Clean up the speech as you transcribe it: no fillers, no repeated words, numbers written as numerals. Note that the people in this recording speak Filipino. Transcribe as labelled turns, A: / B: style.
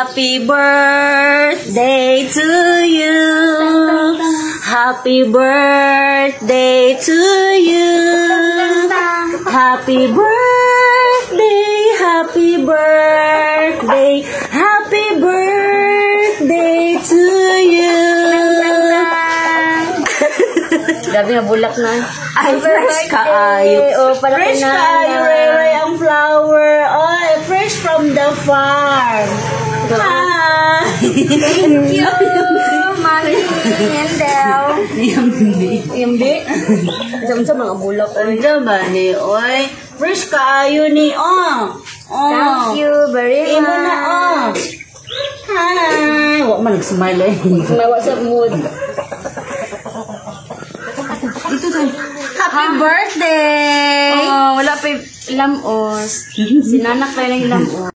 A: Happy birthday to you. Happy birthday to you. Happy birthday, happy birthday, happy birthday to you.
B: Grabe nga bulak na.
A: Ay, fresh kaayo.
B: Oh,
A: Fresh kaayo, Ray, ang flower. Oh, fresh from the farm. Hi!
B: Thank you, Mami. Yan daw.
A: Yambi?
B: Sa mga bulak.
A: Ano ba ni? Oy, fresh kaayo ni. Oh.
B: Thank you very much.
A: Imo na, oh. Hi! Wa man nag-smile eh.
B: Sumawa sa mood.
A: Ito tayo. Happy birthday!
B: Oh, wala pa yung ilamos. Sinanak tayo ng ilamos.